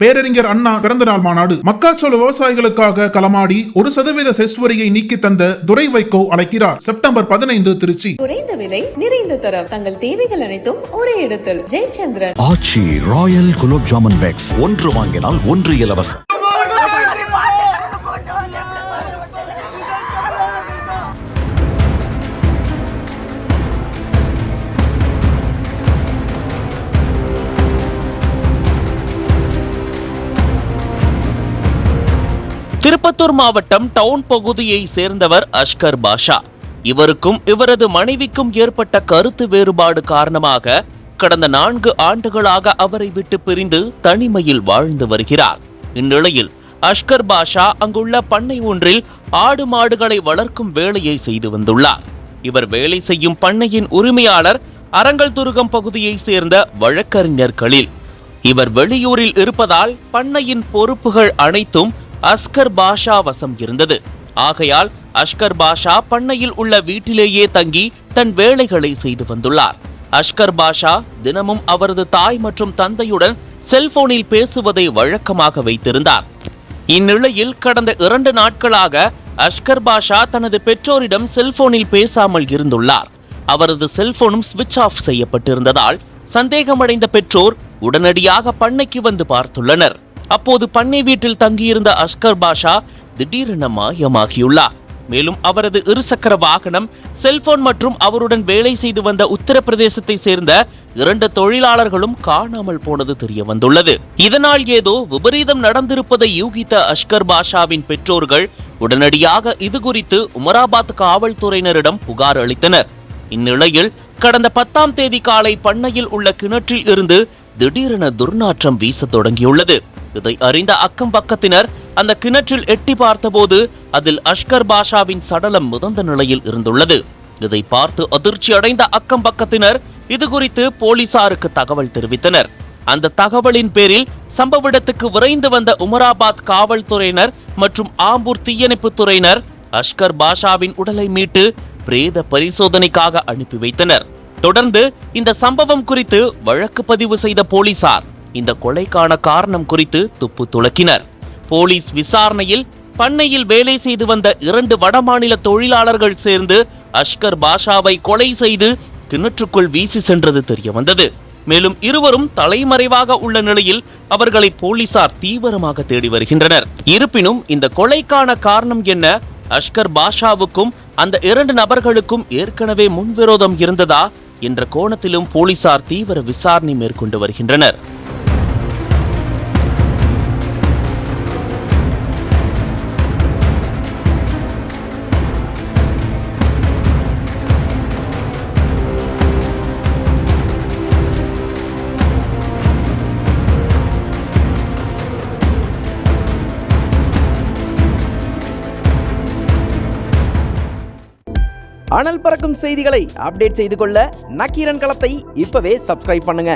பேரறிஞர் அண்ணா பிறந்தநாள் மாநாடு. மக்காச்சோள விவசாயிகளுக்காக களமாடி 1% செஸ் வரியை நீக்கி தந்த துரை வைகோ அழைக்கிறார். செப்டம்பர் 15 திருச்சி. குறைந்த விலை, நிறைந்த தரம், தங்கள் தேவைகள் அனைத்தும் ஒரே இடத்தில். ஜெயச்சந்திரன். ஆச்சி ராயல் குலோப் ஜாமுன் பேக்ஸ், ஒன்று வாங்கினால் ஒன்று இலவசம். திருப்பத்தூர் மாவட்டம் டவுன் பகுதியை சேர்ந்தவர் அஸ்கர் பாஷா. இவருக்கும் இவரது மனைவிக்கும் ஏற்பட்ட கருத்து வேறுபாடு காரணமாக கடந்த 4 ஆண்டுகளாக அவரை விட்டு பிரிந்து தனிமையில் வாழ்ந்து வருகிறார். இந்நிலையில் அஸ்கர் பாஷா அங்குள்ள பண்ணை ஒன்றில் ஆடு மாடுகளை வளர்க்கும் வேலையை செய்து வந்துள்ளார். இவர் வேலை செய்யும் பண்ணையின் உரிமையாளர் அரங்கல்துருகம் பகுதியை சேர்ந்த வழக்கறிஞர் கலீல். இவர் வெளியூரில் இருப்பதால் பண்ணையின் பொறுப்புகள் அனைத்தும் அஸ்கர் பாஷா வசம் இருந்தது. ஆகையால் அஸ்கர் பாஷா பண்ணையில் உள்ள வீட்டிலேயே தங்கி தன் வேலைகளை செய்து வந்துள்ளார். அஸ்கர் பாஷா தினமும் அவரது தாய் மற்றும் தந்தையுடன் செல்போனில் பேசுவதை வழக்கமாக வைத்திருந்தார். இந்நிலையில் கடந்த 2 நாட்களாக அஸ்கர் பாஷா தனது பெற்றோரிடம் செல்போனில் பேசாமல் இருந்துள்ளார். அவரது செல்போனும் சுவிட்ச் ஆஃப் செய்யப்பட்டிருந்ததால் சந்தேகமடைந்த பெற்றோர் உடனடியாக பண்ணைக்கு வந்து பார்த்துள்ளனர். அப்போது பண்ணை வீட்டில் தங்கியிருந்த அஸ்கர் பாஷா திடீரென மாயமாகியுள்ளார். மேலும் அவரது இருசக்கர வாகனம், செல்போன் மற்றும் அவருடன் வேலை செய்து வந்த உத்தரப்பிரதேசத்தை சேர்ந்த 2 தொழிலாளர்களும் காணாமல் போனது தெரிய வந்துள்ளது. இதனால் ஏதோ விபரீதம் நடந்திருப்பதை யூகித்த அஸ்கர் பாஷாவின் பெற்றோர்கள் உடனடியாக இது குறித்து உமராபாத் காவல்துறையினரிடம் புகார் அளித்தனர். இந்நிலையில் கடந்த 10ஆம் தேதி காலை பண்ணையில் உள்ள கிணற்றில் இருந்து திடீரென துர்நாற்றம் வீச தொடங்கியுள்ளது. இதை அறிந்த அக்கம் பக்கத்தினர் அந்த கிணற்றில் எட்டி பார்த்தபோது அதில் அஸ்கர் பாஷாவின் சடலம் மிதந்த நிலையில் இருந்துள்ளது. இதை பார்த்து அதிர்ச்சி அடைந்த அக்கம் பக்கத்தினர் இது குறித்து போலீசாருக்கு தகவல் தெரிவித்தனர். அந்த தகவலின் பேரில் சம்பவ இடத்துக்கு விரைந்து வந்த உமராபாத் காவல்துறையினர் மற்றும் ஆம்பூர் தீயணைப்பு துறையினர் அஸ்கர் பாஷாவின் உடலை மீட்டு பிரேத பரிசோதனைக்காக அனுப்பி வைத்தனர். தொடர்ந்து இந்த சம்பவம் குறித்து வழக்கு பதிவு செய்த போலீசார் இந்த கொலைக்கான காரணம் குறித்து துப்பு துலக்கினர். போலீஸ் விசாரணையில் பண்ணையில் வேலை செய்து வந்த 2 வடமாநில தொழிலாளர்கள் சேர்ந்து அஸ்கர் பாஷாவை கொலை செய்து கிணற்றுக்குள் வீசி சென்றது தெரிய வந்தது. மேலும் இருவரும் தலைமறைவாக உள்ள நிலையில் அவர்களை போலீசார் தீவிரமாக தேடி வருகின்றனர். இருப்பினும் இந்த கொலைக்கான காரணம் என்ன, அஸ்கர் பாஷாவுக்கும் அந்த 2 நபர்களுக்கும் ஏற்கனவே முன்விரோதம் இருந்ததா என்ற கோணத்திலும் போலீசார் தீவிர விசாரணை மேற்கொண்டு வருகின்றனர். அனல் பறக்கும் செய்திகளை அப்டேட் செய்து கொள்ள நக்கீரன் களத்தை இப்பவே சப்ஸ்கிரைப் பண்ணுங்க.